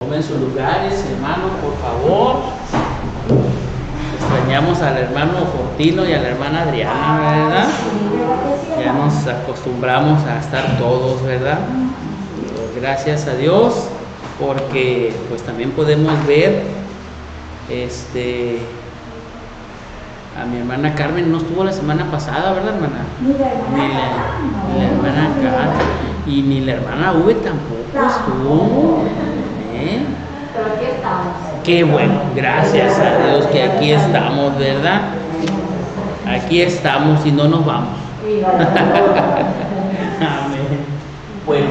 tomen sus lugares, hermano, por favor. Extrañamos al hermano Fortino y a la hermana Adriana, ¿verdad? Ya nos acostumbramos a estar todos, ¿verdad? Pues gracias a Dios, porque pues también podemos ver a mi hermana Carmen. No estuvo la semana pasada, ¿verdad, hermana? Ni la hermana Carmen y ni la hermana Uve tampoco estuvo. Pero aquí estamos. Qué bueno, gracias a Dios que aquí estamos, ¿verdad? Aquí estamos y no nos vamos. Amén. Bueno,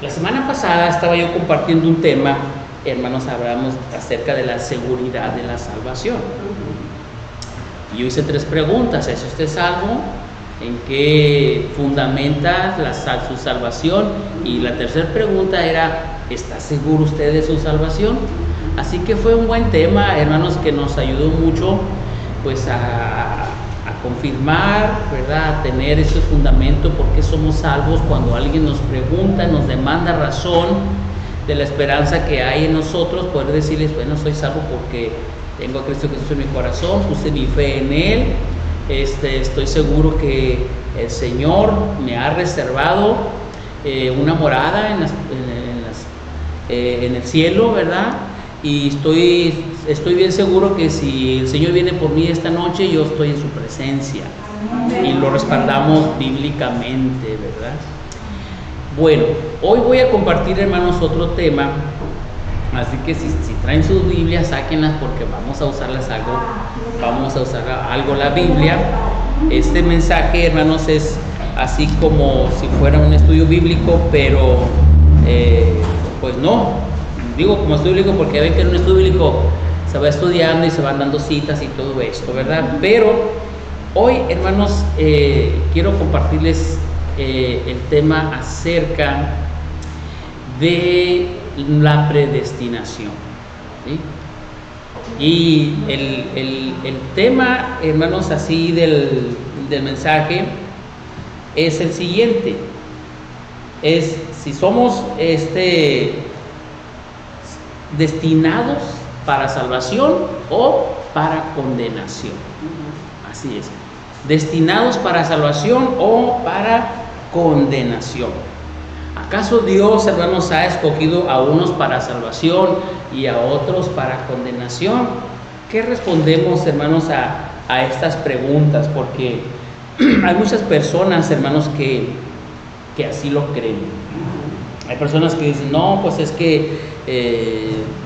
la semana pasada estaba yo compartiendo un tema, hermanos, hablamos acerca de la seguridad de la salvación. Yo hice 3 preguntas: ¿es usted salvo? ¿En qué fundamenta su salvación? Y la tercera pregunta era: ¿está seguro usted de su salvación? Así que fue un buen tema, hermanos, que nos ayudó mucho pues a confirmar, ¿verdad? A tener ese fundamento, por qué somos salvos. Cuando alguien nos pregunta, nos demanda razón de la esperanza que hay en nosotros, poder decirles: bueno, soy salvo porque tengo a Cristo Jesús en mi corazón, puse mi fe en Él, estoy seguro que el Señor me ha reservado una morada en el cielo, ¿verdad? Y estoy bien seguro que si el Señor viene por mí esta noche, yo estoy en su presencia. Y lo respaldamos bíblicamente, ¿verdad? Bueno, hoy voy a compartir, hermanos, otro tema. Así que si traen sus Biblias, sáquenlas, porque vamos a usar algo la Biblia. Este mensaje, hermanos, es así como si fuera un estudio bíblico, pero pues no. Digo como estudio bíblico porque ven que en un estudio bíblico se va estudiando y se van dando citas y todo esto, ¿verdad? Pero hoy, hermanos, quiero compartirles el tema acerca de la predestinación, ¿sí? Y el tema, hermanos, así del mensaje es el siguiente: es si somos destinados para salvación o para condenación. Así es, destinados para salvación o para condenación. ¿Acaso Dios, hermanos, ha escogido a unos para salvación y a otros para condenación? ¿Qué respondemos, hermanos, a estas preguntas? Porque hay muchas personas, hermanos, que así lo creen. Hay personas que dicen: no, pues es que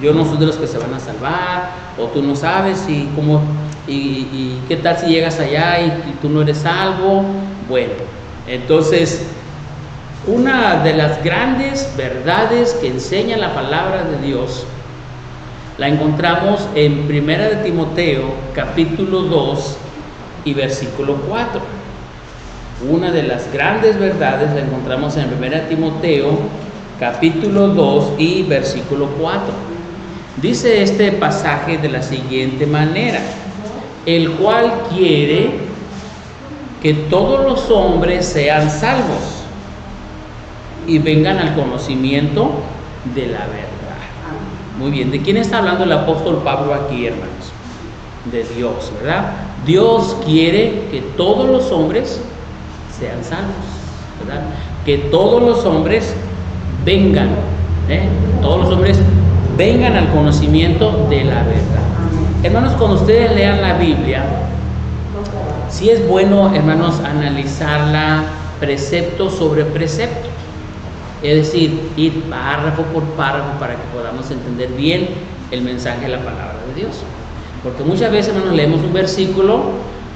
yo no soy de los que se van a salvar, o tú no sabes, y qué tal si llegas allá y tú no eres salvo. Bueno, entonces, una de las grandes verdades que enseña la palabra de Dios la encontramos en 1 de Timoteo capítulo 2 y versículo 4. Una de las grandes verdades la encontramos en 1 de Timoteo capítulo 2 y versículo 4. Dice este pasaje de la siguiente manera: el cual quiere que todos los hombres sean salvos y vengan al conocimiento de la verdad. Muy bien, ¿de quién está hablando el apóstol Pablo aquí, hermanos? De Dios, ¿verdad? Dios quiere que todos los hombres sean salvos, ¿verdad? Que todos los hombres vengan, todos los hombres vengan al conocimiento de la verdad. Hermanos, cuando ustedes lean la Biblia, sí es bueno, hermanos, analizarla precepto sobre precepto. Es decir, ir párrafo por párrafo para que podamos entender bien el mensaje de la palabra de Dios. Porque muchas veces, hermanos, leemos un versículo,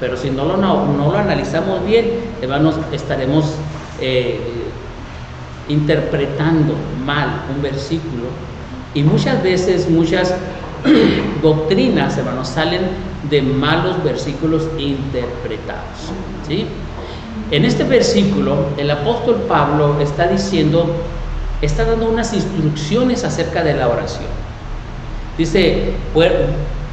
pero si no lo analizamos bien, hermanos, estaremos interpretando mal un versículo. Y muchas veces, muchas doctrinas, hermanos, salen de malos versículos interpretados, ¿sí? En este versículo, el apóstol Pablo está dando unas instrucciones acerca de la oración. Dice: pues,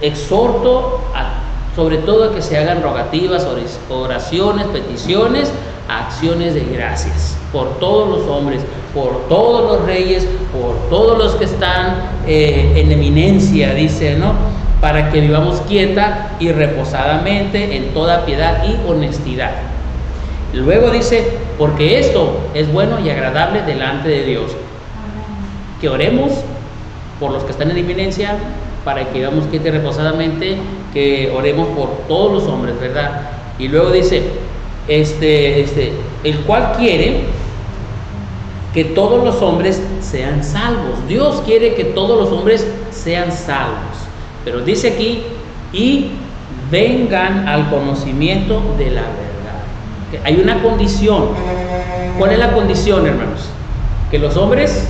exhorto a sobre todo que se hagan rogativas, oraciones, peticiones, acciones de gracias por todos los hombres, por todos los reyes, por todos los que están en eminencia, dice, ¿no? Para que vivamos quieta y reposadamente en toda piedad y honestidad. Luego dice, porque esto es bueno y agradable delante de Dios. Que oremos por los que están en eminencia, para que vivamos quieta y reposadamente, que oremos por todos los hombres, ¿verdad? Y luego dice, el cual quiere que todos los hombres sean salvos. Dios quiere que todos los hombres sean salvos. Pero dice aquí, y vengan al conocimiento de la verdad. Hay una condición. ¿Cuál es la condición, hermanos? Que los hombres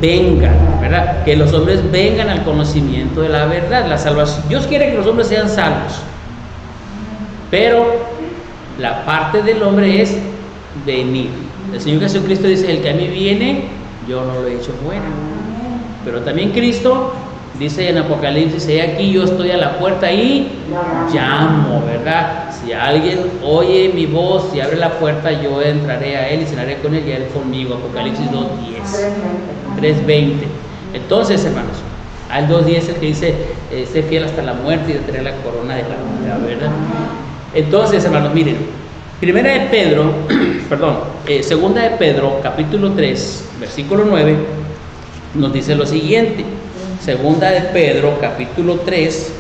vengan, ¿verdad? Que los hombres vengan al conocimiento de la verdad, la salvación. Dios quiere que los hombres sean salvos, pero la parte del hombre es venir. El Señor Jesucristo dice, el que a mí viene, yo no lo he hecho fuera. Pero también Cristo dice en Apocalipsis, he aquí yo estoy a la puerta y llamo, ¿verdad? Si alguien oye mi voz y abre la puerta, yo entraré a él y cenaré con él y él conmigo. Apocalipsis 2:10, 3:20. Entonces, hermanos, al 2:10 es el que dice, sé fiel hasta la muerte y de tener la corona de la vida, ¿verdad? Entonces, hermanos, miren, Segunda de Pedro, capítulo 3, versículo 9, nos dice lo siguiente. Segunda de Pedro, capítulo 3,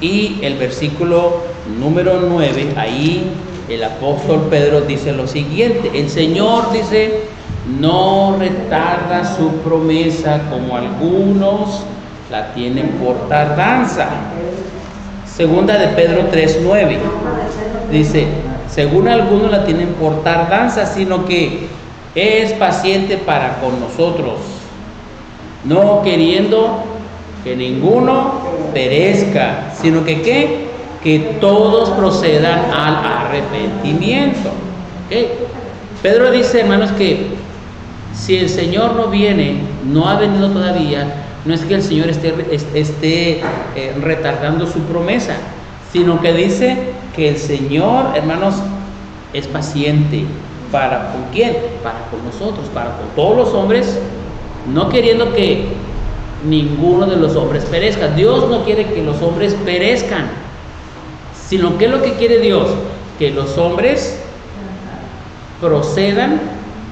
y el versículo número 9, ahí el apóstol Pedro dice lo siguiente. El Señor, dice, no retarda su promesa como algunos la tienen por tardanza. Segunda de Pedro 3:9 dice, según algunos la tienen por tardanza, sino que es paciente para con nosotros, no queriendo que ninguno perezca, sino que ¿qué? Que todos procedan al arrepentimiento. ¿Okay? Pedro dice, hermanos, que si el Señor no viene, no ha venido todavía, no es que el Señor esté retardando su promesa, sino que dice que el Señor, hermanos, es paciente. ¿Para con quién? Para con nosotros, para con todos los hombres, no queriendo que ninguno de los hombres perezca. Dios no quiere que los hombres perezcan, sino que es lo que quiere Dios, que los hombres procedan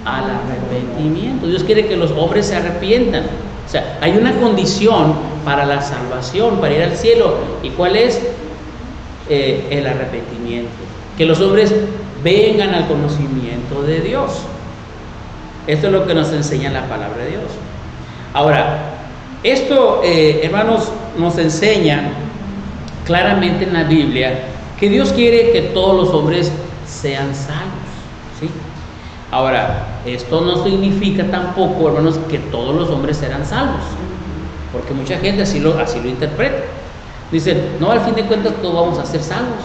al arrepentimiento. Dios quiere que los hombres se arrepientan. O sea, hay una condición para la salvación, para ir al cielo. ¿Y cuál es? El arrepentimiento. Que los hombres vengan al conocimiento de Dios. Esto es lo que nos enseña la palabra de Dios. Ahora, esto, hermanos, nos enseña claramente en la Biblia que Dios quiere que todos los hombres sean salvos, ¿sí? Ahora, esto no significa tampoco, hermanos, que todos los hombres serán salvos, porque mucha gente así lo interpreta. Dicen, no, al fin de cuentas todos vamos a ser salvos,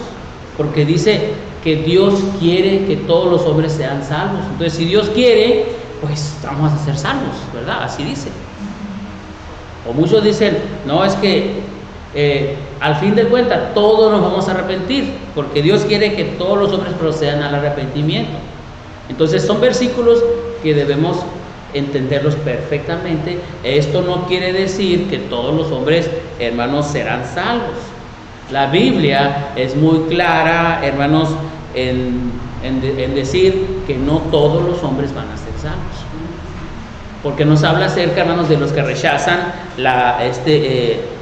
porque dice que Dios quiere que todos los hombres sean salvos. Entonces, si Dios quiere, pues vamos a ser salvos, ¿verdad? Así dice. O muchos dicen, no, es que al fin de cuentas todos nos vamos a arrepentir, porque Dios quiere que todos los hombres procedan al arrepentimiento. Entonces son versículos que debemos entenderlos perfectamente. Esto no quiere decir que todos los hombres, hermanos, serán salvos. La Biblia es muy clara, hermanos, en decir que no todos los hombres van a ser salvos, porque nos habla acerca, hermanos, de los que rechazan la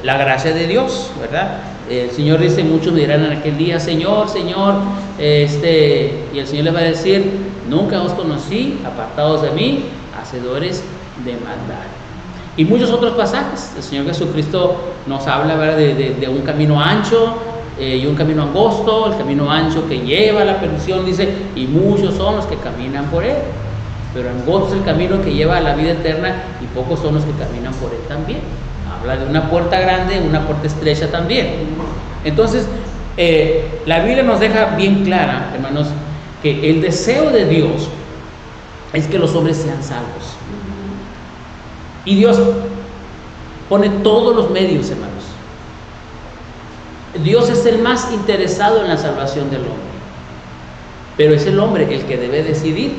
gracia de Dios, ¿verdad? El Señor dice, muchos me dirán en aquel día, Señor, Señor, y el Señor les va a decir, nunca os conocí, apartados de mí, hacedores de maldad. Y muchos otros pasajes. El Señor Jesucristo nos habla, ¿verdad?, de un camino ancho y un camino angosto. El camino ancho que lleva a la perdición, dice, y muchos son los que caminan por él. Pero angosto es el camino que lleva a la vida eterna y pocos son los que caminan por él también. Habla de una puerta grande, una puerta estrecha también. Entonces, la Biblia nos deja bien clara, hermanos, que el deseo de Dios es que los hombres sean salvos. Y Dios pone todos los medios, hermanos, Dios es el más interesado en la salvación del hombre, pero es el hombre el que debe decidir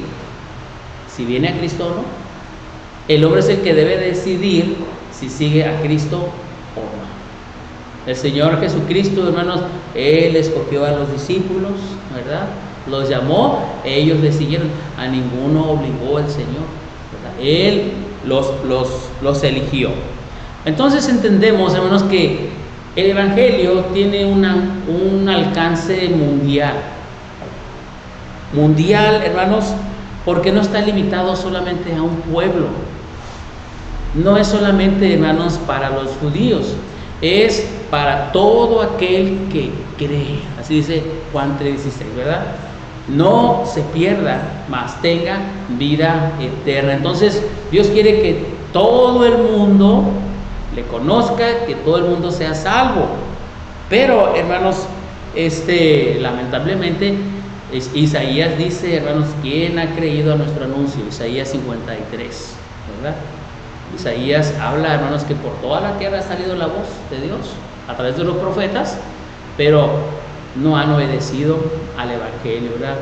si viene a Cristo o no. El hombre es el que debe decidir si sigue a Cristo o no. El Señor Jesucristo, hermanos, Él escogió a los discípulos, ¿verdad? Los llamó, ellos le siguieron, a ninguno obligó el Señor, ¿verdad? Él los eligió. Entonces entendemos, hermanos, que el Evangelio tiene un alcance mundial. Mundial, hermanos, porque no está limitado solamente a un pueblo. No es solamente, hermanos, para los judíos, es para todo aquel que cree. Así dice Juan 3:16, ¿verdad? No se pierda, mas tenga vida eterna. Entonces, Dios quiere que todo el mundo le conozca, que todo el mundo sea salvo. Pero, hermanos, lamentablemente, Isaías dice, hermanos, ¿quién ha creído a nuestro anuncio? Isaías 53, ¿verdad? Isaías habla, hermanos, que por toda la tierra ha salido la voz de Dios a través de los profetas, pero no han obedecido al Evangelio, ¿verdad?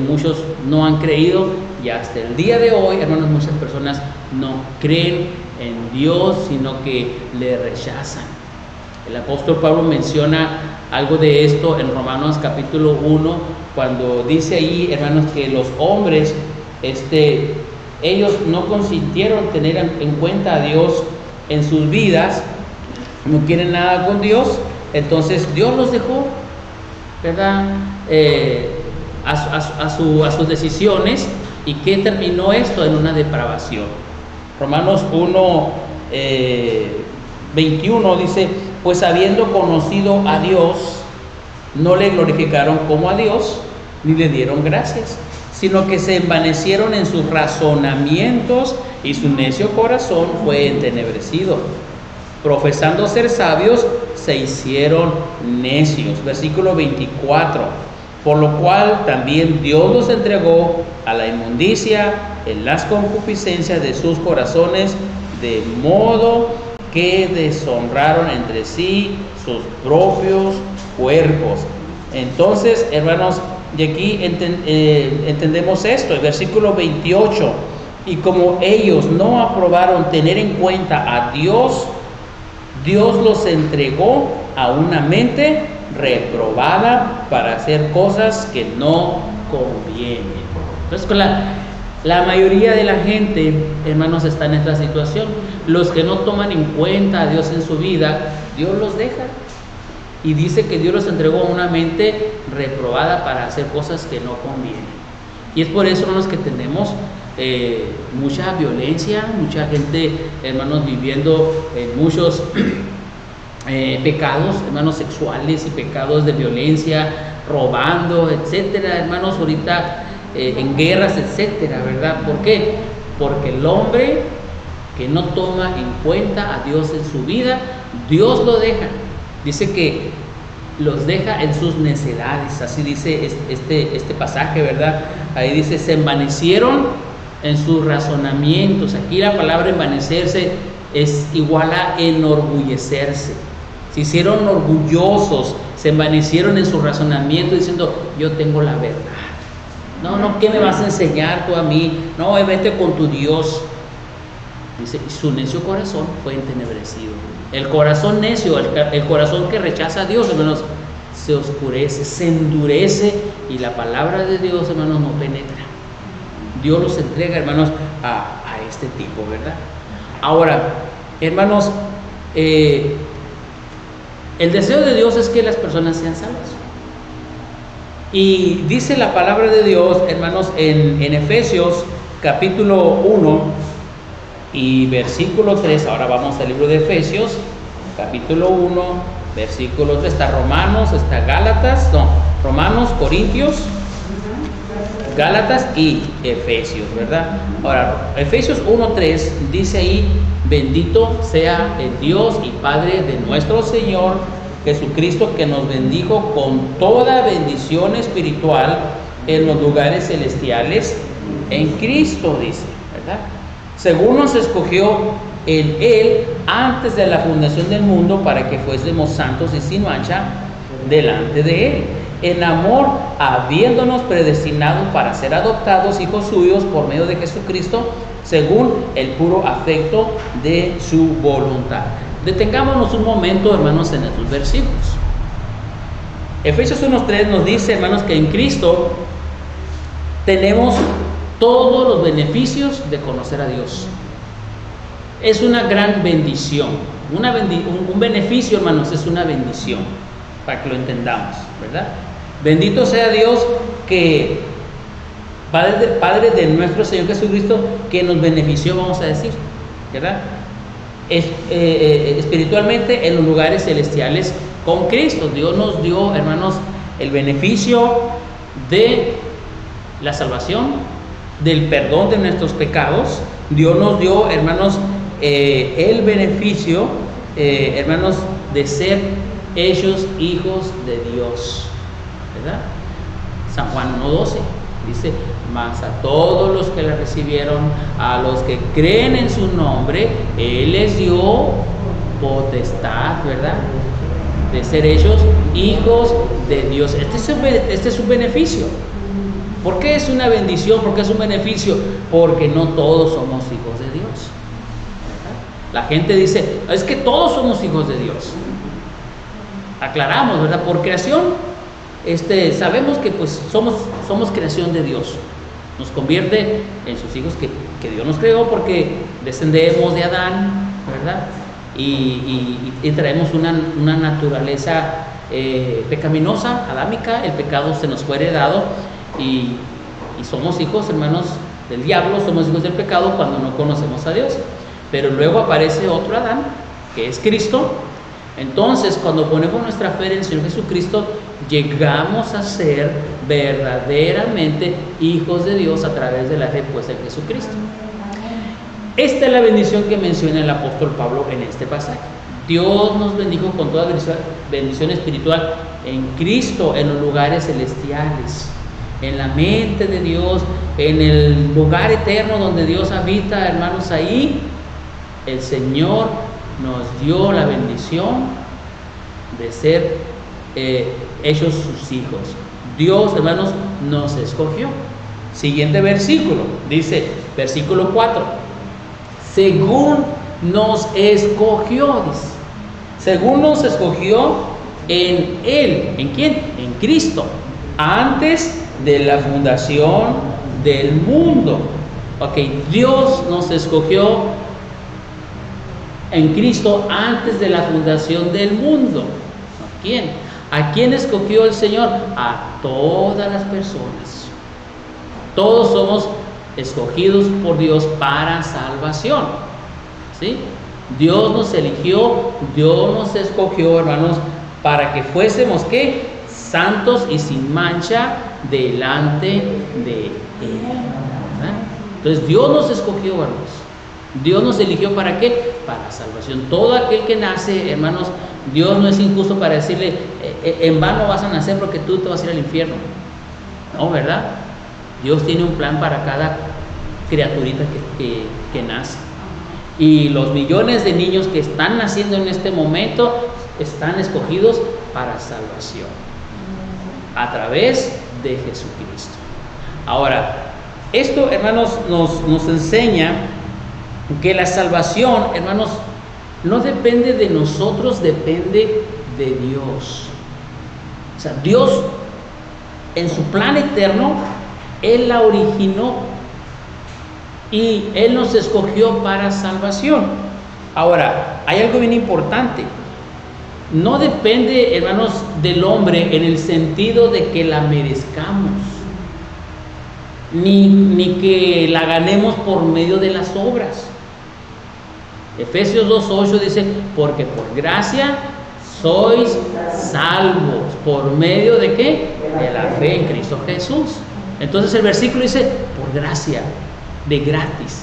Muchos no han creído, y hasta el día de hoy, hermanos, muchas personas no creen en Dios, sino que le rechazan. El apóstol Pablo menciona algo de esto en Romanos capítulo 1, cuando dice ahí, hermanos, que los hombres, ellos no consintieron tener en cuenta a Dios en sus vidas, no quieren nada con Dios, entonces Dios los dejó, ¿verdad? A sus decisiones. ¿Y qué terminó esto? En una depravación. Romanos 1, 21 dice, pues habiendo conocido a Dios, no le glorificaron como a Dios, ni le dieron gracias, sino que se envanecieron en sus razonamientos, y su necio corazón fue entenebrecido. Profesando ser sabios, se hicieron necios. Versículo 24. Por lo cual también Dios los entregó a la inmundicia en las concupiscencias de sus corazones, de modo que deshonraron entre sí sus propios cuerpos. Entonces, hermanos, de aquí entendemos esto, el versículo 28. Y como ellos no aprobaron tener en cuenta a Dios, Dios los entregó a una mente reprobada para hacer cosas que no convienen. Entonces, con la mayoría de la gente, hermanos, está en esta situación. Los que no toman en cuenta a Dios en su vida, Dios los deja. Y dice que Dios los entregó a una mente reprobada para hacer cosas que no convienen. Y es por eso, hermanos, que tenemos mucha violencia, mucha gente, hermanos, viviendo en muchos pecados, hermanos, sexuales y pecados de violencia, robando, etcétera, hermanos, ahorita en guerras, etcétera, ¿verdad? ¿Por qué? Porque el hombre que no toma en cuenta a Dios en su vida, Dios lo deja. Dice que los deja en sus necedades, así dice este pasaje, ¿verdad? Ahí dice, se envanecieron en sus razonamientos. Aquí la palabra envanecerse es igual a enorgullecerse. Se hicieron orgullosos, se envanecieron en su razonamiento diciendo, yo tengo la verdad. No, ¿qué me vas a enseñar tú a mí? No, vete con tu Dios. Dice, y su necio corazón fue entenebrecido. El corazón necio, el corazón que rechaza a Dios, hermanos, se oscurece, se endurece, y la palabra de Dios, hermanos, no penetra. Dios los entrega, hermanos, a este tipo, ¿verdad? Ahora, hermanos, el deseo de Dios es que las personas sean salvas. Y dice la palabra de Dios, hermanos, en Efesios capítulo 1 y versículo 3. Ahora vamos al libro de Efesios, capítulo 1, versículo 3. Está Romanos, está Gálatas, Romanos, Corintios, Gálatas y Efesios, ¿verdad? Ahora, Efesios 1:3 dice ahí, bendito sea el Dios y Padre de nuestro Señor Jesucristo, que nos bendijo con toda bendición espiritual en los lugares celestiales en Cristo, dice, ¿verdad? Según nos escogió en Él antes de la fundación del mundo para que fuésemos santos y sin mancha delante de Él. En amor, habiéndonos predestinado para ser adoptados hijos suyos por medio de Jesucristo, según el puro afecto de su voluntad. Detengámonos un momento, hermanos, en estos versículos. Efesios 1:3 nos dice, hermanos, que en Cristo tenemos todos los beneficios de conocer a Dios. Es una gran bendición. Un beneficio, hermanos, es una bendición, para que lo entendamos, ¿verdad? Bendito sea Dios, que Padre de nuestro Señor Jesucristo, que nos benefició, vamos a decir, ¿verdad? Espiritualmente en los lugares celestiales con Cristo. Dios nos dio, hermanos, el beneficio de la salvación, del perdón de nuestros pecados. Dios nos dio, hermanos, el beneficio, hermanos, de ser hechos hijos de Dios, ¿verdad? San Juan 1:12 dice: mas a todos los que le recibieron, a los que creen en su nombre, Él les dio potestad, ¿verdad?, de ser hechos hijos de Dios. Este es un beneficio. ¿Por qué es una bendición? ¿Por qué es un beneficio? Porque no todos somos hijos de Dios, ¿verdad? La gente dice: es que todos somos hijos de Dios. Aclaramos, ¿verdad? Por creación, sabemos que pues somos creación de Dios. Nos convierte en sus hijos que Dios nos creó, porque descendemos de Adán, ¿verdad? Y traemos una naturaleza pecaminosa, adámica. El pecado se nos fue heredado y somos hijos, hermanos, del diablo, somos hijos del pecado cuando no conocemos a Dios. Pero luego aparece otro Adán, que es Cristo. Entonces, cuando ponemos nuestra fe en el Señor Jesucristo, llegamos a ser verdaderamente hijos de Dios a través de la fe puesta en Jesucristo. Esta es la bendición que menciona el apóstol Pablo en este pasaje. Dios nos bendijo con toda bendición espiritual en Cristo, en los lugares celestiales, en la mente de Dios, en el lugar eterno donde Dios habita, hermanos. Ahí el Señor nos dio la bendición de ser hechos sus hijos. Dios, hermanos, nos escogió. Siguiente versículo, dice, versículo 4: según nos escogió, dice. Según nos escogió en Él. ¿En quién? En Cristo. Antes de la fundación del mundo. Ok, Dios nos escogió en Cristo antes de la fundación del mundo. ¿A quién? ¿A quién escogió el Señor? A todas las personas. Todos somos escogidos por Dios para salvación, ¿sí? Dios nos eligió, Dios nos escogió, hermanos, para que fuésemos, ¿qué? Santos y sin mancha delante de Él, ¿verdad? Entonces Dios nos escogió, hermanos. Dios nos eligió, ¿para qué? Para salvación. Todo aquel que nace, hermanos, Dios no es injusto para decirle: en vano vas a nacer porque tú te vas a ir al infierno. No, ¿verdad? Dios tiene un plan para cada criaturita que nace. Y los millones de niños que están naciendo en este momento están escogidos para salvación a través de Jesucristo. Ahora, esto, hermanos, nos enseña que la salvación, hermanos, no depende de nosotros, depende de Dios. O sea, Dios, en su plan eterno, Él la originó y Él nos escogió para salvación. Ahora, hay algo bien importante. No depende, hermanos, del hombre en el sentido de que la merezcamos, ni que la ganemos por medio de las obras. Efesios 2:8 dice: porque por gracia sois salvos. ¿Por medio de qué? De la fe en Cristo Jesús. Entonces el versículo dice: por gracia, de gratis,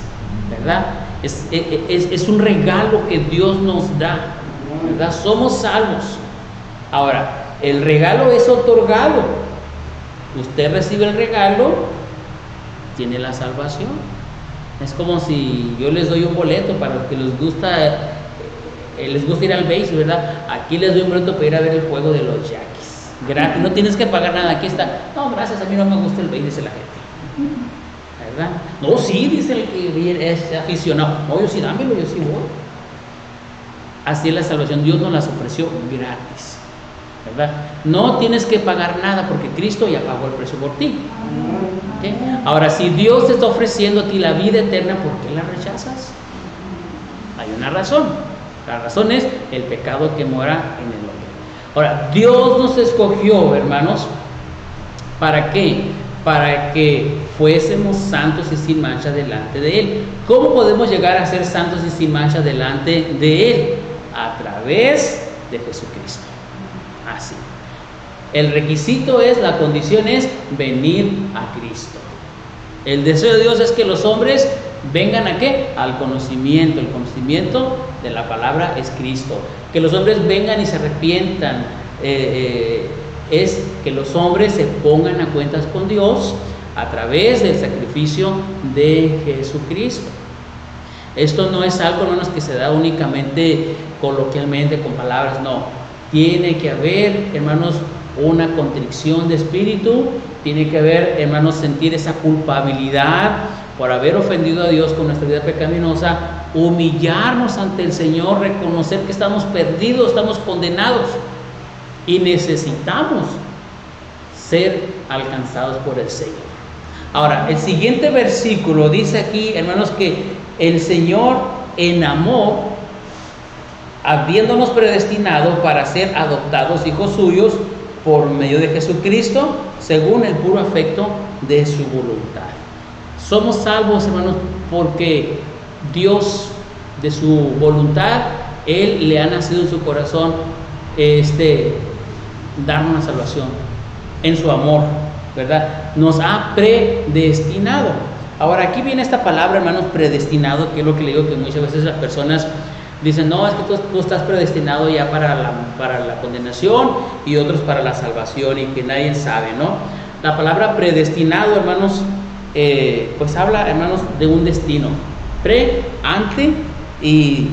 ¿verdad? Es un regalo que Dios nos da, ¿verdad? Somos salvos. Ahora, el regalo es otorgado. Usted recibe el regalo, tiene la salvación. Es como si yo les doy un boleto para los que les gusta ir al base, ¿verdad? Aquí les doy un boleto para ir a ver el juego de los Yankees. Gratis, no tienes que pagar nada, aquí está. No, gracias, a mí no me gusta el base, dice la gente. ¿Verdad? No, sí, dice el que es aficionado. No, yo sí, dámelo, yo sí voy. Así es la salvación, Dios nos las ofreció gratis, ¿verdad? No tienes que pagar nada porque Cristo ya pagó el precio por ti. ¿Okay? Ahora, si Dios te está ofreciendo a ti la vida eterna, ¿por qué la rechazas? Hay una razón. La razón es el pecado que mora en el hombre. Ahora, Dios nos escogió, hermanos, ¿para qué? Para que fuésemos santos y sin mancha delante de Él. ¿Cómo podemos llegar a ser santos y sin mancha delante de Él? A través de Jesucristo. Así. El requisito es, la condición es venir a Cristo. El deseo de Dios es que los hombres vengan ¿a qué? Al conocimiento. El conocimiento de la palabra es Cristo. Que los hombres vengan y se arrepientan. Es que los hombres se pongan a cuentas con Dios a través del sacrificio de Jesucristo. Esto no es algo, hermanos, que se da únicamente coloquialmente con palabras, no. Tiene que haber, hermanos, una contrición de espíritu, tiene que haber, hermanos, sentir esa culpabilidad por haber ofendido a Dios con nuestra vida pecaminosa, humillarnos ante el Señor, reconocer que estamos perdidos, estamos condenados y necesitamos ser alcanzados por el Señor. Ahora, el siguiente versículo dice aquí, hermanos, que el Señor en amor, habiéndonos predestinado para ser adoptados hijos suyos por medio de Jesucristo, según el puro afecto de su voluntad. Somos salvos, hermanos, porque Dios, de su voluntad, Él le ha nacido en su corazón darnos una salvación en su amor, ¿verdad? Nos ha predestinado. Ahora, aquí viene esta palabra, hermanos, predestinado, que es lo que le digo, que muchas veces las personas dicen, no, es que tú estás predestinado ya para la condenación y otros para la salvación y que nadie sabe, ¿no? La palabra predestinado, hermanos, pues habla, hermanos, de un destino. Ante y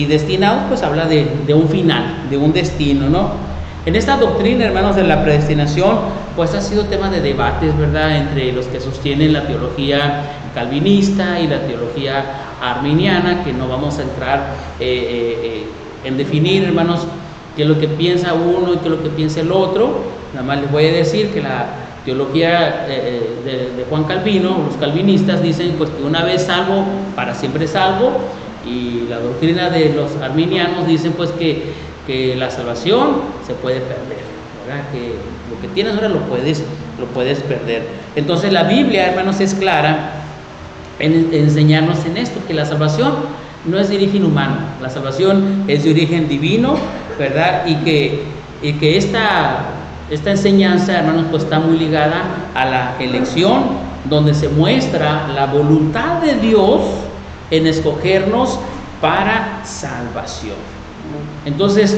destinado, pues habla de un final, de un destino, ¿no? En esta doctrina, hermanos, de la predestinación, pues ha sido tema de debates, ¿verdad?, entre los que sostienen la teología calvinista y la teología arminiana, que no vamos a entrar en definir, hermanos, qué es lo que piensa uno y qué es lo que piensa el otro. Nada más les voy a decir que la teología de Juan Calvino, los calvinistas dicen pues que una vez salvo, para siempre salvo, y la doctrina de los arminianos dicen pues que la salvación se puede perder, ¿verdad? Que lo que tienes ahora lo puedes perder. Entonces la Biblia, hermanos, es clara en enseñarnos en esto, que la salvación no es de origen humano, la salvación es de origen divino, ¿verdad? Y que esta enseñanza, hermanos, pues está muy ligada a la elección, donde se muestra la voluntad de Dios en escogernos para salvación. Entonces,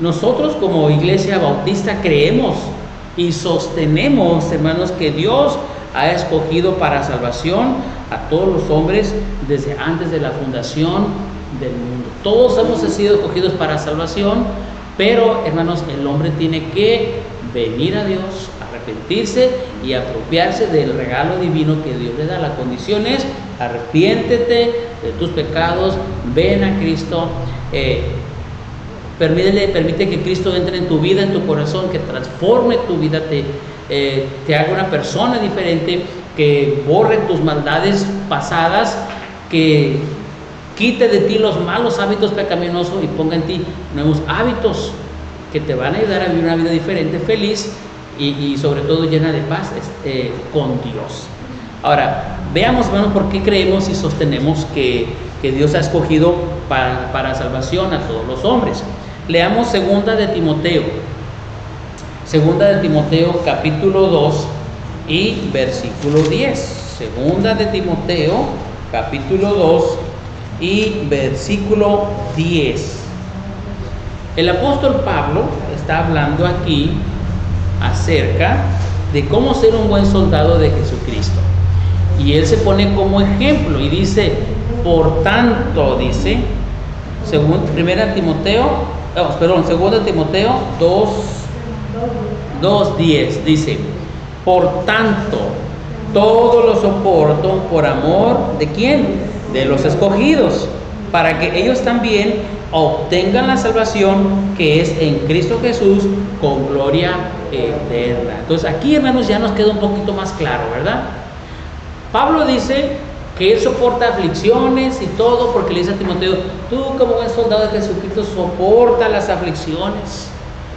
nosotros como Iglesia Bautista creemos y sostenemos, hermanos, que Dios ha escogido para salvación a todos los hombres desde antes de la fundación del mundo. Todos hemos sido escogidos para salvación, pero, hermanos, el hombre tiene que venir a Dios, arrepentirse y apropiarse del regalo divino que Dios le da. La condición es: arrepiéntete de tus pecados, ven a Cristo, permite que Cristo entre en tu vida, en tu corazón, que transforme tu vida, te haga una persona diferente, que borre tus maldades pasadas, que quite de ti los malos hábitos pecaminosos y ponga en ti nuevos hábitos que te van a ayudar a vivir una vida diferente, feliz y sobre todo llena de paz con Dios. Ahora, veamos, hermanos, por qué creemos y sostenemos que Dios ha escogido para salvación a todos los hombres. Leamos segunda de Timoteo capítulo 2 y versículo 10. Segunda de Timoteo capítulo 2 y versículo 10. El apóstol Pablo está hablando aquí acerca de cómo ser un buen soldado de Jesucristo. Y él se pone como ejemplo y dice, por tanto, dice, según 2 Timoteo 2:10, dice, por tanto, todo lo soporto por amor, ¿de quién? De los escogidos, para que ellos también obtengan la salvación que es en Cristo Jesús con gloria eterna. Entonces aquí, hermanos, ya nos queda un poquito más claro, ¿verdad? Pablo dice que él soporta aflicciones y todo, porque le dice a Timoteo, tú como buen soldado de Jesucristo soporta las aflicciones,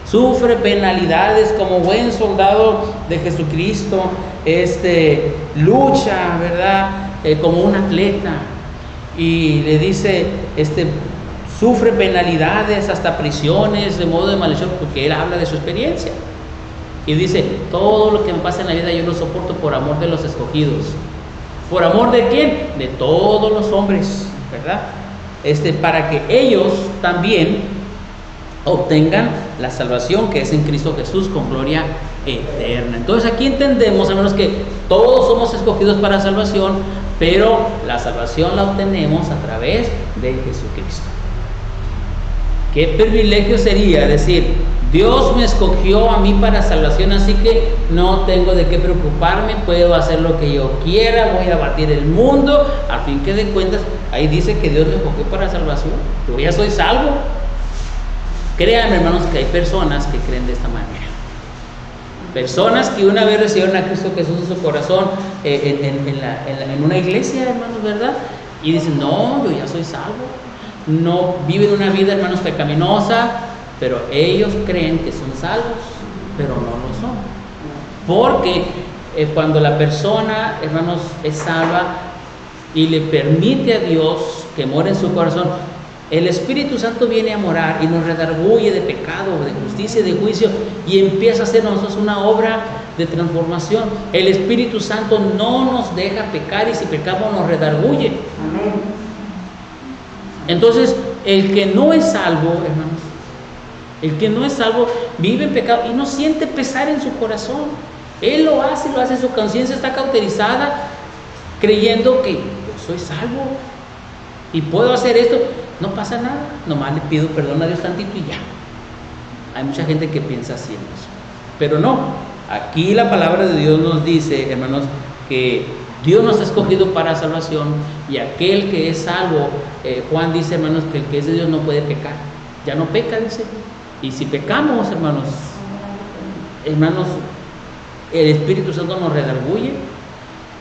sufre penalidades como buen soldado de Jesucristo, lucha, ¿verdad? Como un atleta. Y le dice, sufre penalidades, hasta prisiones, de modo de maldición, porque él habla de su experiencia. Y dice, todo lo que me pasa en la vida yo lo soporto por amor de los escogidos. ¿Por amor de quién? De todos los hombres, ¿verdad? Para que ellos también obtengan la salvación que es en Cristo Jesús con gloria eterna. Entonces aquí entendemos, hermanos, que todos somos escogidos para salvación, pero la salvación la obtenemos a través de Jesucristo. Qué privilegio sería decir, Dios me escogió a mí para salvación, así que no tengo de qué preocuparme, puedo hacer lo que yo quiera, voy a batir el mundo. Al fin que de cuentas, ahí dice que Dios me escogió para salvación, yo ya soy salvo. Créanme, hermanos, que hay personas que creen de esta manera. Personas que una vez recibieron a Cristo Jesús en su corazón en una iglesia, hermanos, ¿verdad? Y dicen, no, yo ya soy salvo. No viven una vida, hermanos, pecaminosa, pero ellos creen que son salvos, pero no lo son. Porque cuando la persona, hermanos, es salva y le permite a Dios que more en su corazón, el Espíritu Santo viene a morar y nos redarguye de pecado, de justicia y de juicio, y empieza a hacer nosotros una obra de transformación. El Espíritu Santo no nos deja pecar, y si pecamos nos redarguye. Amén. Entonces, el que no es salvo, hermanos, el que no es salvo vive en pecado y no siente pesar en su corazón. Él lo hace, su conciencia está cauterizada, creyendo que yo soy salvo y puedo hacer esto. No pasa nada, nomás le pido perdón a Dios tantito y ya. Hay mucha gente que piensa así, hermanos, pero no. Aquí la palabra de Dios nos dice, hermanos, que Dios nos ha escogido para salvación, y aquel que es salvo, Juan dice, hermanos, que el que es de Dios no puede pecar. Ya no peca, dice. Y si pecamos, hermanos, el Espíritu Santo nos redarguye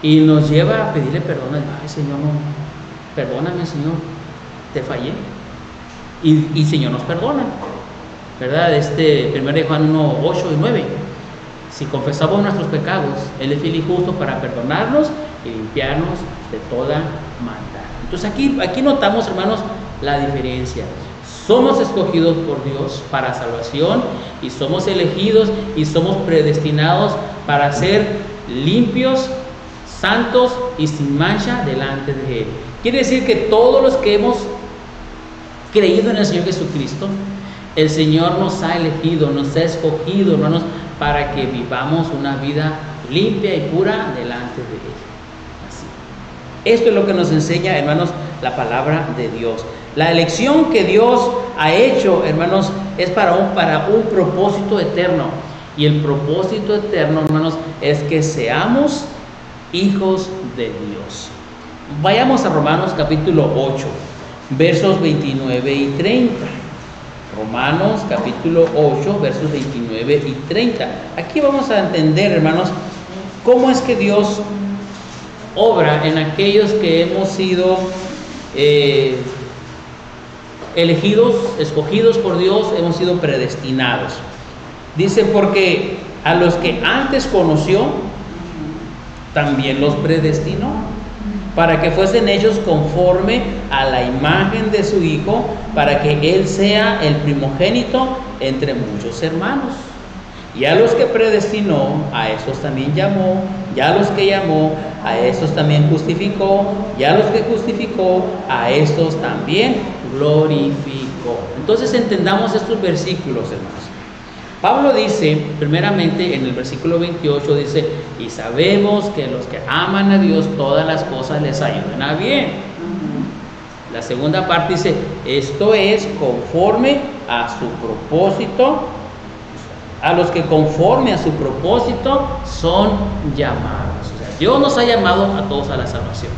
y nos lleva a pedirle perdón. Ay, Señor, no, perdóname, Señor, te fallé. Y Señor nos perdona, ¿verdad? 1 Juan 1, 8 y 9. Si confesamos nuestros pecados, Él es fiel y justo para perdonarnos y limpiarnos de toda maldad. Entonces aquí notamos, hermanos, la diferencia. Somos escogidos por Dios para salvación, y somos elegidos y somos predestinados para ser limpios, santos y sin mancha delante de Él. Quiere decir que todos los que hemos creído en el Señor Jesucristo, el Señor nos ha elegido, nos ha escogido, hermanos, para que vivamos una vida limpia y pura delante de Él. Así. Esto es lo que nos enseña, hermanos, la palabra de Dios. La elección que Dios ha hecho, hermanos, es para un propósito eterno. Y el propósito eterno, hermanos, es que seamos hijos de Dios. Vayamos a Romanos capítulo 8, versos 29 y 30. Romanos capítulo 8, versos 29 y 30. Aquí vamos a entender, hermanos, cómo es que Dios obra en aquellos que hemos sido elegidos, escogidos por Dios, hemos sido predestinados. Dice, porque a los que antes conoció, también los predestinó, para que fuesen hechos conforme a la imagen de su Hijo, para que Él sea el primogénito entre muchos hermanos. Y a los que predestinó, a esos también llamó, y a los que llamó, a esos también justificó, y a los que justificó, a esos también glorificó. Entonces entendamos estos versículos, hermanos. Pablo dice, primeramente en el versículo 28, dice, y sabemos que los que aman a Dios, todas las cosas les ayudan a bien. La segunda parte dice, esto es conforme a su propósito, a los que conforme a su propósito son llamados. O sea, Dios nos ha llamado a todos a la salvación.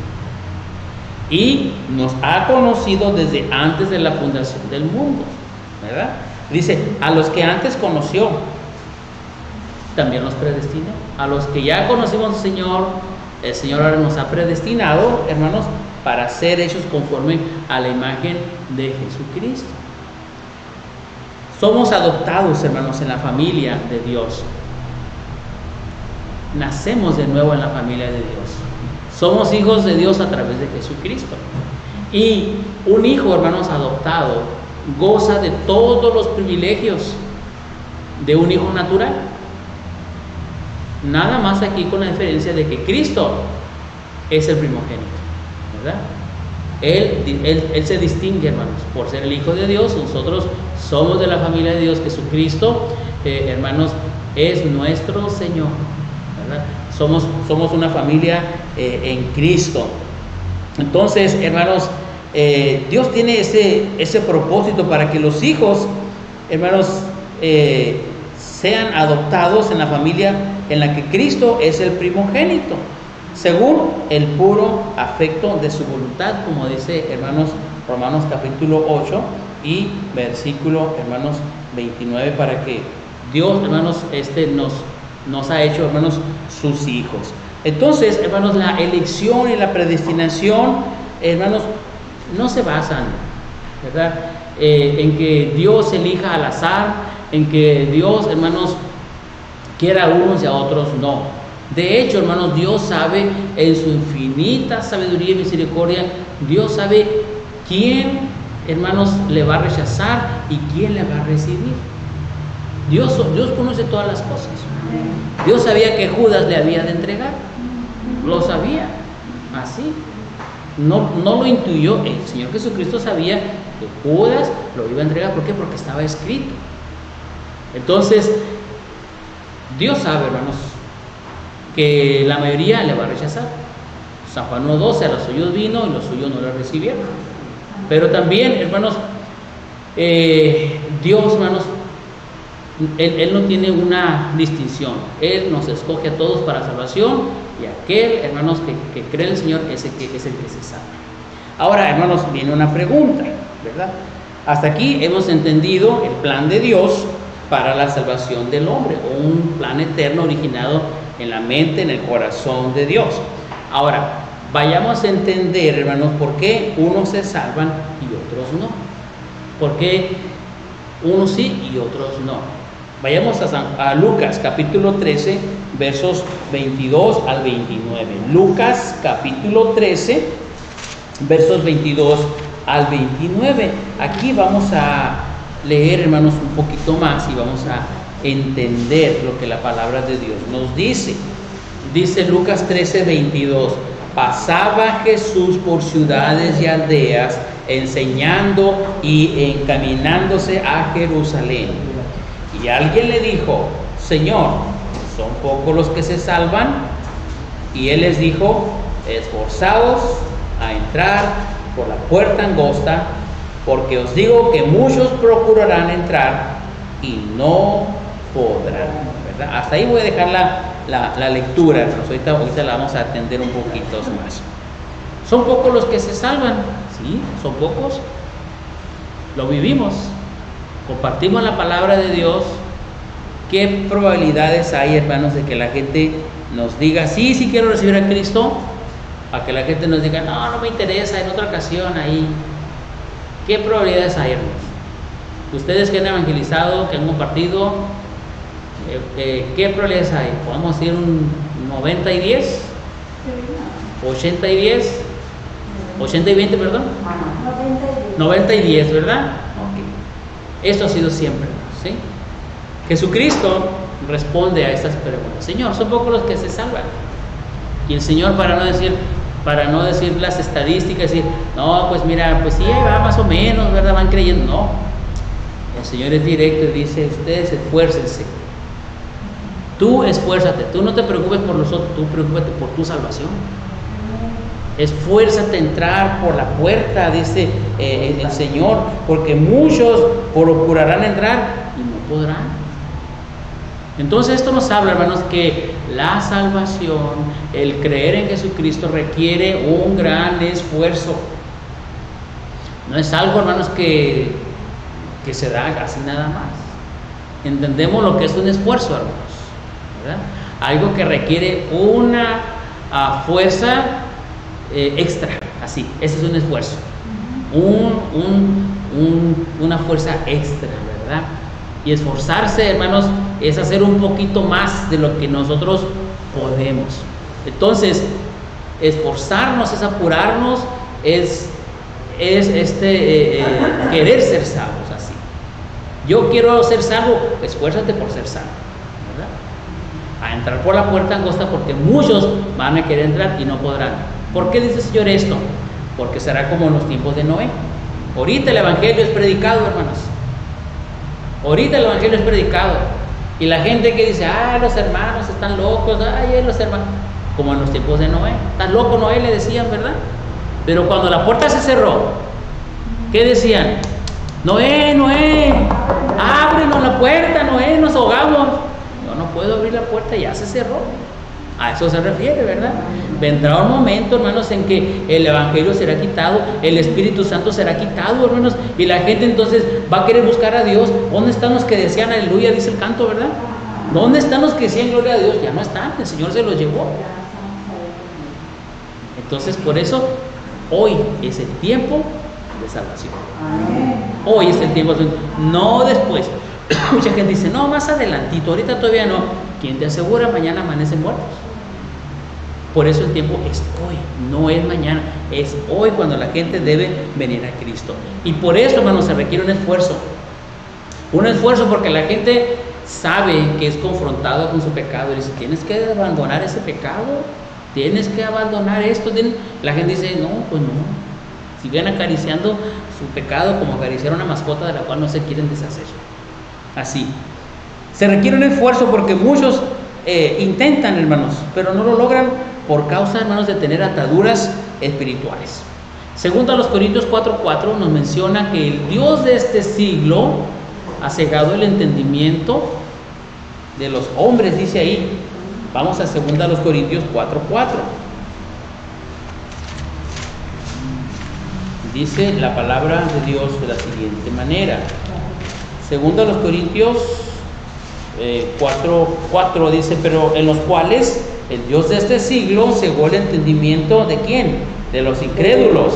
Y nos ha conocido desde antes de la fundación del mundo, ¿verdad? Dice, a los que antes conoció, también los predestinó. A los que ya conocimos al Señor, el Señor ahora nos ha predestinado, hermanos, para ser hechos conforme a la imagen de Jesucristo. Somos adoptados, hermanos, en la familia de Dios. Nacemos de nuevo en la familia de Dios. Somos hijos de Dios a través de Jesucristo. Y un hijo, hermanos, adoptado, goza de todos los privilegios de un hijo natural. Nada más aquí con la diferencia de que Cristo es el primogénito, ¿verdad? Él se distingue, hermanos, por ser el Hijo de Dios. Nosotros somos de la familia de Dios. Jesucristo, hermanos, es nuestro Señor, ¿verdad? Somos una familia en Cristo. Entonces, hermanos, Dios tiene ese propósito para que los hijos, hermanos, sean adoptados en la familia en la que Cristo es el primogénito, según el puro afecto de su voluntad, como dice, hermanos, Romanos capítulo 8 y versículo, hermanos, 29, para que Dios, hermanos, nos ha hecho, hermanos, sus hijos. Entonces, hermanos, la elección y la predestinación, hermanos, no se basan, ¿verdad?, en que Dios elija al azar, en que Dios, hermanos, quiera a unos y a otros no. De hecho, hermanos, Dios sabe, en su infinita sabiduría y misericordia, Dios sabe quién, hermanos, le va a rechazar y quién le va a recibir. Dios conoce todas las cosas. Dios sabía que Judas le había de entregar. Lo sabía, así. No lo intuyó. El Señor Jesucristo sabía que Judas lo iba a entregar. ¿Por qué? Porque estaba escrito. Entonces, Dios sabe, hermanos, que la mayoría le va a rechazar. San Juan 1:12, a los suyos vino y los suyos no le recibieron. Pero también, hermanos, Dios, hermanos, Él no tiene una distinción. Él nos escoge a todos para salvación, y aquel, hermanos, que cree en el Señor es el que se salva. Ahora, hermanos, viene una pregunta, ¿verdad? Hasta aquí hemos entendido el plan de Dios para la salvación del hombre, o un plan eterno originado en la mente, en el corazón de Dios. Ahora, vayamos a entender, hermanos, por qué unos se salvan y otros no. ¿Por qué unos sí y otros no? Vayamos a Lucas capítulo 13, versos 22 al 29. Lucas capítulo 13, versos 22 al 29. Aquí vamos a leer, hermanos, un poquito más y vamos a entender lo que la palabra de Dios nos dice. Dice Lucas 13, 22. Pasaba Jesús por ciudades y aldeas, enseñando y encaminándose a Jerusalén. Y alguien le dijo: Señor, ¿son pocos los que se salvan? Y él les dijo: esforzaos a entrar por la puerta angosta, porque os digo que muchos procurarán entrar y no podrán, ¿verdad? Hasta ahí voy a dejar la lectura, pero ahorita la vamos a atender un poquito más. ¿Son pocos los que se salvan? Sí, son pocos. Lo vivimos. Compartimos la palabra de Dios. ¿Qué probabilidades hay, hermanos, de que la gente nos diga sí quiero recibir a Cristo? A que la gente nos diga no me interesa, en otra ocasión ahí. ¿Qué probabilidades hay, hermanos? Ustedes que han evangelizado, que han compartido, ¿qué probabilidades hay? ¿Podemos decir un 90 y 10? 80 y 10? 80 y 20, perdón. 90 y 10, ¿verdad? Okay. Esto ha sido siempre, ¿sí? Jesucristo responde a estas preguntas. Señor, son pocos los que se salvan. Y el Señor, para no decir las estadísticas, decir, no, pues mira, pues sí, ahí va más o menos, ¿verdad? Van creyendo. No. El Señor es directo y dice: ustedes esfuércense. Tú esfuérzate, tú no te preocupes por los otros, tú preocúpate por tu salvación. Esfuérzate a entrar por la puerta, dice el Señor, porque muchos procurarán entrar y no podrán. Entonces esto nos habla, hermanos, que la salvación, el creer en Jesucristo, requiere un gran esfuerzo. No es algo, hermanos, que se da así nada más. Entendemos lo que es un esfuerzo, hermanos, ¿verdad? Algo que requiere una fuerza extra, así, ese es un esfuerzo, una fuerza extra, ¿verdad? Y esforzarse, hermanos, es hacer un poquito más de lo que nosotros podemos. Entonces, esforzarnos es apurarnos, es querer ser salvos, así. Yo quiero ser salvo, esfuérzate por ser salvo, ¿verdad? A entrar por la puerta angosta, porque muchos van a querer entrar y no podrán. ¿Por qué dice el Señor esto? Porque será como en los tiempos de Noé. Ahorita el Evangelio es predicado, hermanos. Ahorita el Evangelio es predicado. Y la gente que dice: los hermanos están locos, los hermanos. Como en los tiempos de Noé. Estás loco, Noé, le decían, ¿verdad? Pero cuando la puerta se cerró, ¿qué decían? Noé, ábrenos la puerta, Noé, nos ahogamos. Yo no puedo abrir la puerta, ya se cerró. A eso se refiere, ¿verdad? Vendrá un momento, hermanos, en que el Evangelio será quitado, el Espíritu Santo será quitado, hermanos, y la gente entonces va a querer buscar a Dios. ¿Dónde están los que decían aleluya? Dice el canto, ¿verdad? ¿Dónde están los que decían gloria a Dios? Ya no están, el Señor se los llevó. Entonces, por eso, hoy es el tiempo de salvación. Hoy es el tiempo, no después. Mucha gente dice: no, más adelantito, ahorita todavía no. ¿Quién te asegura? Mañana amanecen muertos. Por eso el tiempo es hoy, no es mañana, es hoy cuando la gente debe venir a Cristo. Y por eso, hermanos, se requiere un esfuerzo. Un esfuerzo porque la gente sabe que es confrontada con su pecado y dice: tienes que abandonar ese pecado, tienes que abandonar esto. La gente dice: no, pues no. Siguen acariciando su pecado como acariciar una mascota de la cual no se quieren deshacer. Así. Se requiere un esfuerzo porque muchos intentan, hermanos, pero no lo logran por causa, hermanos, de tener ataduras espirituales. Segundo a los Corintios 4:4 nos menciona que el Dios de este siglo ha cegado el entendimiento de los hombres, dice ahí. Vamos a segunda a los Corintios 4:4. Dice la palabra de Dios de la siguiente manera. Segunda a los Corintios 4:4 dice: pero en los cuales el Dios de este siglo cegó el entendimiento ¿de quién? De los incrédulos,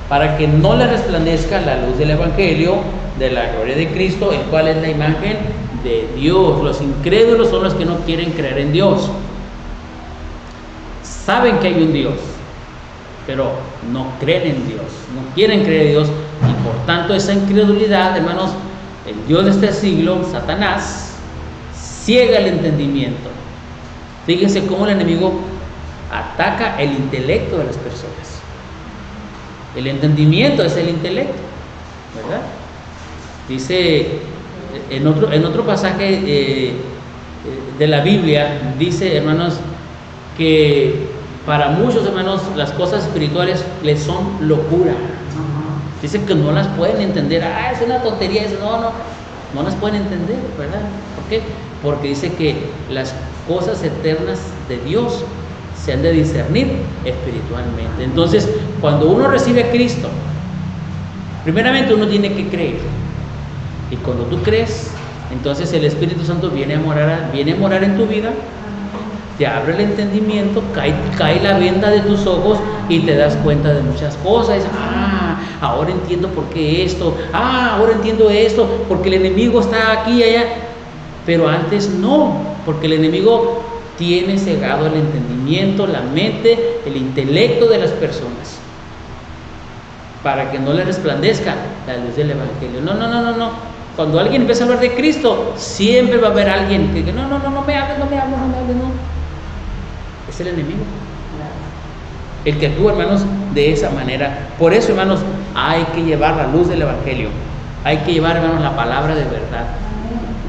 para que no les resplandezca la luz del Evangelio de la gloria de Cristo, el cual es la imagen de Dios. Los incrédulos son los que no quieren creer en Dios. Saben que hay un Dios, pero no creen en Dios, no quieren creer en Dios, y por tanto esa incredulidad, hermanos, el Dios de este siglo, Satanás, ciega el entendimiento. Fíjense cómo el enemigo ataca el intelecto de las personas. El entendimiento es el intelecto, ¿verdad? Dice en otro pasaje de la Biblia, dice, hermanos, que para muchos, hermanos, las cosas espirituales les son locura. Dicen que no las pueden entender. Es una tontería eso. No las pueden entender, ¿verdad? ¿Por qué? Porque dice que las cosas eternas de Dios se han de discernir espiritualmente. Entonces, cuando uno recibe a Cristo, primeramente uno tiene que creer. Y cuando tú crees, entonces el Espíritu Santo viene a morar en tu vida, te abre el entendimiento, cae la venda de tus ojos y te das cuenta de muchas cosas. Ahora entiendo por qué esto, ahora entiendo esto, porque el enemigo está aquí y allá. Pero antes no, porque el enemigo tiene cegado el entendimiento, la mente, el intelecto de las personas, para que no le resplandezca la luz del Evangelio. No. Cuando alguien empieza a hablar de Cristo, siempre va a haber alguien que no me hables, no. Es el enemigo el que actúa, hermanos, de esa manera. Por eso, hermanos, hay que llevar la luz del Evangelio Hay que llevar, hermanos, la palabra de verdad.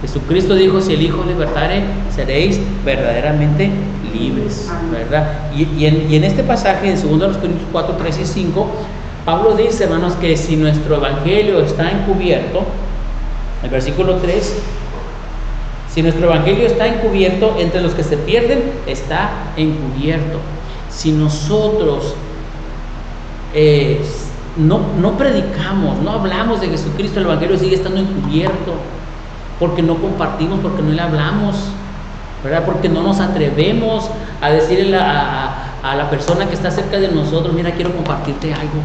Jesucristo dijo: si el Hijo libertare, seréis verdaderamente libres, ¿verdad? Y en este pasaje, en 2 Corintios 4, 3 y 5, Pablo dice, hermanos, que si nuestro evangelio está encubierto, el versículo 3, si nuestro evangelio está encubierto, entre los que se pierden está encubierto. Si nosotros no predicamos, no hablamos de Jesucristo, el evangelio sigue estando encubierto, porque no compartimos, porque no le hablamos, ¿verdad? Porque no nos atrevemos a decirle a la persona que está cerca de nosotros: mira, quiero compartirte algo,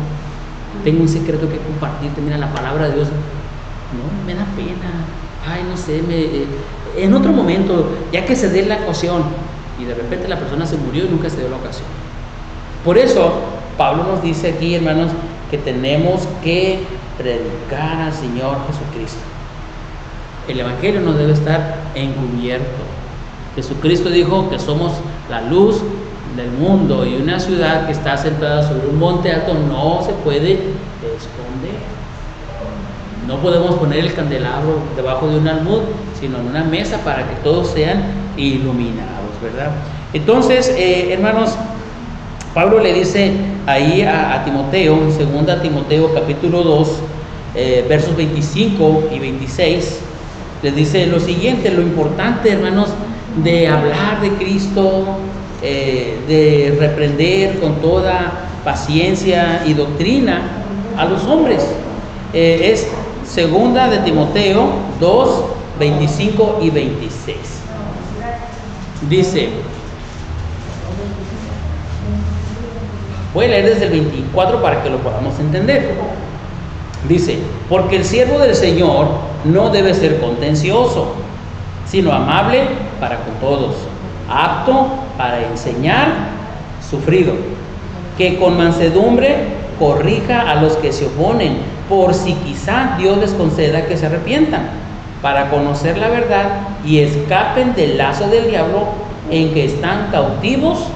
tengo un secreto que compartirte, mira, la palabra de Dios. No, me da pena, ay, no sé, en otro momento, ya que se dé la ocasión. Y de repente la persona se murió y nunca se dio la ocasión. Por eso Pablo nos dice aquí, hermanos, que tenemos que predicar al Señor Jesucristo. El evangelio no debe estar encubierto. Jesucristo dijo que somos la luz del mundo, y una ciudad que está sentada sobre un monte alto no se puede esconder. No podemos poner el candelabro debajo de un almud, sino en una mesa para que todos sean iluminados, ¿verdad? Entonces, hermanos, Pablo le dice ahí a Timoteo, en 2 Timoteo capítulo 2, versos 25 y 26, les dice lo siguiente: lo importante, hermanos, de hablar de Cristo, de reprender con toda paciencia y doctrina a los hombres, es 2 de Timoteo 2, 25 y 26. Dice, voy a leer desde el 24 para que lo podamos entender. Dice: porque el siervo del Señor no debe ser contencioso, sino amable para con todos, apto para enseñar, sufrido, que con mansedumbre corrija a los que se oponen, por si quizá Dios les conceda que se arrepientan, para conocer la verdad y escapen del lazo del diablo, en que están cautivos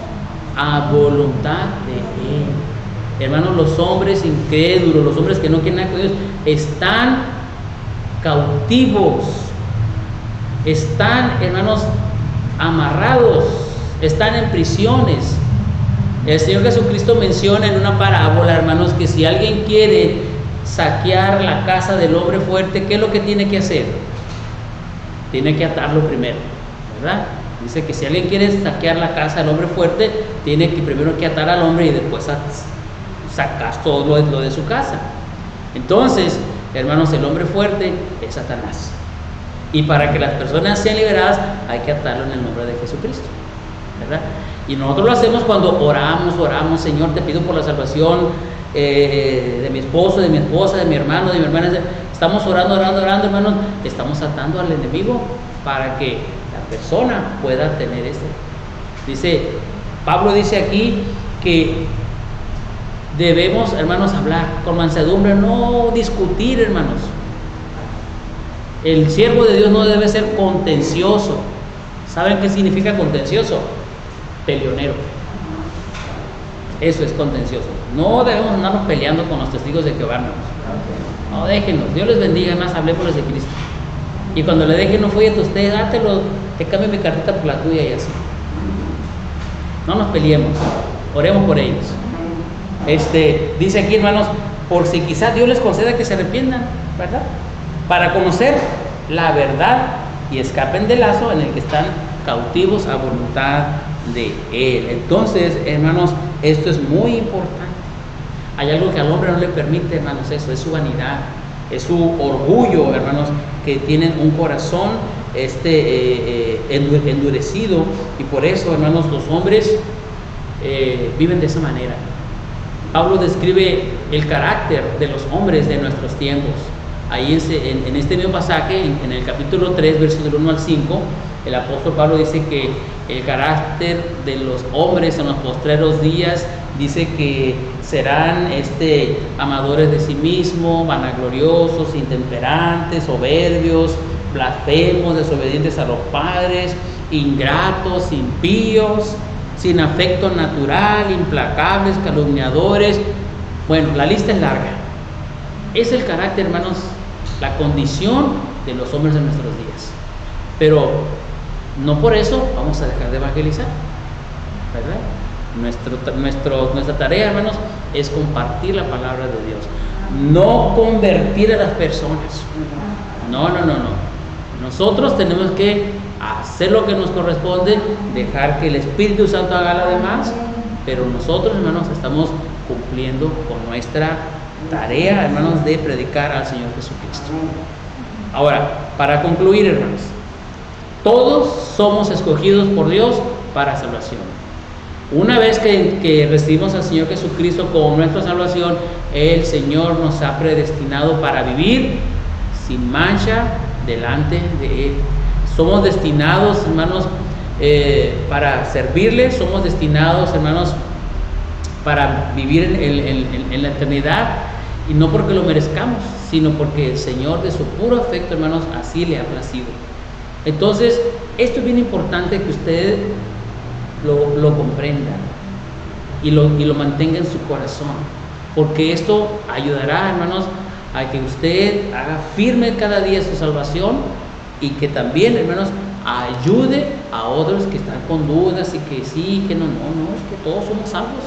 a voluntad de Él. Hermanos, los hombres incrédulos, los hombres que no quieren nada con Dios, están cautivos, están, hermanos, amarrados, están en prisiones. El Señor Jesucristo menciona en una parábola, hermanos, que si alguien quiere saquear la casa del hombre fuerte, ¿qué es lo que tiene que hacer? Tiene que atarlo primero, ¿verdad? Dice que si alguien quiere saquear la casa del hombre fuerte, tiene que primero que atar al hombre y después sacar todo lo de su casa. Entonces, hermanos, el hombre fuerte es Satanás. Y para que las personas sean liberadas, hay que atarlo en el nombre de Jesucristo, ¿verdad? Y nosotros lo hacemos cuando oramos: Señor, te pido por la salvación de mi esposo, de mi esposa, de mi hermano, de mi hermana. Estamos orando, hermanos. Estamos atando al enemigo para que la persona pueda tener Pablo dice aquí que debemos, hermanos, hablar con mansedumbre, no discutir, hermanos. El siervo de Dios no debe ser contencioso. ¿Saben qué significa contencioso? Peleonero. Eso es contencioso. No debemos andarnos peleando con los testigos de Jehová, hermanos. No, déjenlos. Dios les bendiga. Además, hablémosles de Cristo. Y cuando le dejen, no fue usted, dátelo, te cambio mi cartita por la tuya y así. No nos peleemos. Oremos por ellos. Dice aquí, hermanos, por si quizás Dios les conceda que se arrepientan, ¿verdad? Para conocer la verdad y escapen del lazo en el que están cautivos a voluntad de Él. Entonces, hermanos, esto es muy importante. Hay algo que al hombre no le permite, hermanos, eso es su vanidad, es su orgullo, hermanos, que tienen un corazón endurecido, y por eso, hermanos, los hombres viven de esa manera. Pablo describe el carácter de los hombres de nuestros tiempos. Ahí en este mismo pasaje, en el capítulo 3, versos del 1 al 5, el apóstol Pablo dice que el carácter de los hombres en los postreros días, dice que serán amadores de sí mismos, vanagloriosos, intemperantes, soberbios, blasfemos, desobedientes a los padres, ingratos, impíos, sin afecto natural, implacables, calumniadores. Bueno, la lista es larga. Es el carácter, hermanos, la condición de los hombres de nuestros días. Pero no por eso vamos a dejar de evangelizar, ¿verdad? Nuestra tarea, hermanos, es compartir la palabra de Dios, no convertir a las personas. No. Nosotros tenemos que hacer lo que nos corresponde, dejar que el Espíritu Santo haga lo demás, pero nosotros, hermanos, estamos cumpliendo con nuestra tarea, hermanos, de predicar al Señor Jesucristo. Ahora, para concluir, hermanos, todos somos escogidos por Dios para salvación. Una vez que recibimos al Señor Jesucristo como nuestra salvación, el Señor nos ha predestinado para vivir sin mancha delante de Él. Somos destinados, hermanos, para servirle. Somos destinados, hermanos, para vivir en la eternidad, y no porque lo merezcamos, sino porque el Señor, de su puro afecto, hermanos, así le ha placido. Entonces, esto es bien importante que usted lo comprenda y lo mantenga en su corazón, porque esto ayudará, hermanos, a que usted haga firme cada día su salvación, y que también, hermanos, ayude a otros que están con dudas y que sí, que no, es que todos somos salvos.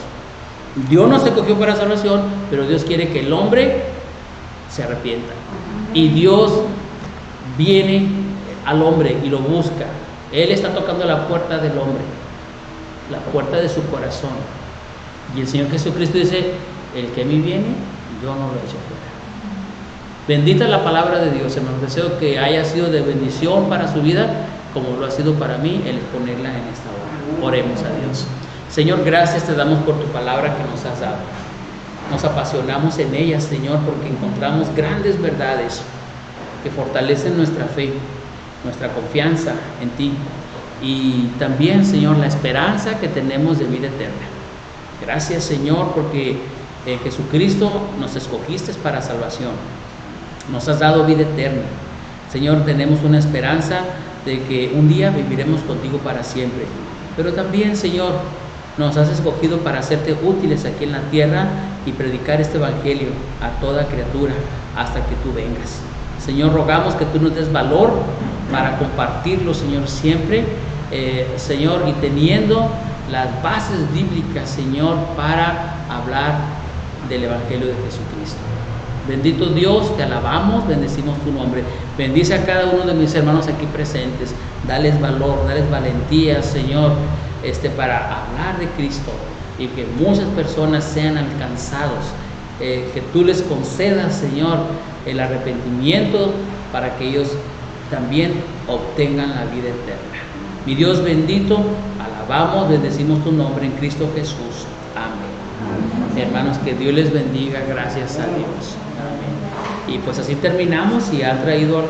Dios nos escogió para salvación, pero Dios quiere que el hombre se arrepienta, y Dios viene al hombre y lo busca. Él está tocando la puerta del hombre, la puerta de su corazón, y el Señor Jesucristo dice: el que a mí viene, yo no lo echo fuera. Bendita la palabra de Dios, hermanos. Deseo que haya sido de bendición para su vida, como lo ha sido para mí el exponerla en esta hora. Oremos a Dios. Señor, gracias te damos por tu palabra que nos has dado. Nos apasionamos en ella, Señor, porque encontramos grandes verdades que fortalecen nuestra fe, nuestra confianza en ti, y también, Señor, la esperanza que tenemos de vida eterna. Gracias, Señor, porque en Jesucristo nos escogiste para salvación. Nos has dado vida eterna. Señor, tenemos una esperanza de que un día viviremos contigo para siempre. Pero también, Señor, nos has escogido para hacerte útiles aquí en la tierra y predicar este evangelio a toda criatura hasta que tú vengas. Señor, rogamos que tú nos des valor para compartirlo, Señor, siempre, Señor, y teniendo las bases bíblicas, Señor, para hablar del evangelio de Jesucristo. Bendito Dios, te alabamos, bendecimos tu nombre. Bendice a cada uno de mis hermanos aquí presentes. Dales valor, dales valentía, Señor, para hablar de Cristo, y que muchas personas sean alcanzados. Que tú les concedas, Señor, el arrepentimiento para que ellos también obtengan la vida eterna. Mi Dios bendito, alabamos, bendecimos tu nombre en Cristo Jesús. Amén. Hermanos, que Dios les bendiga. Gracias a Dios. Amén. Y pues así terminamos, y han traído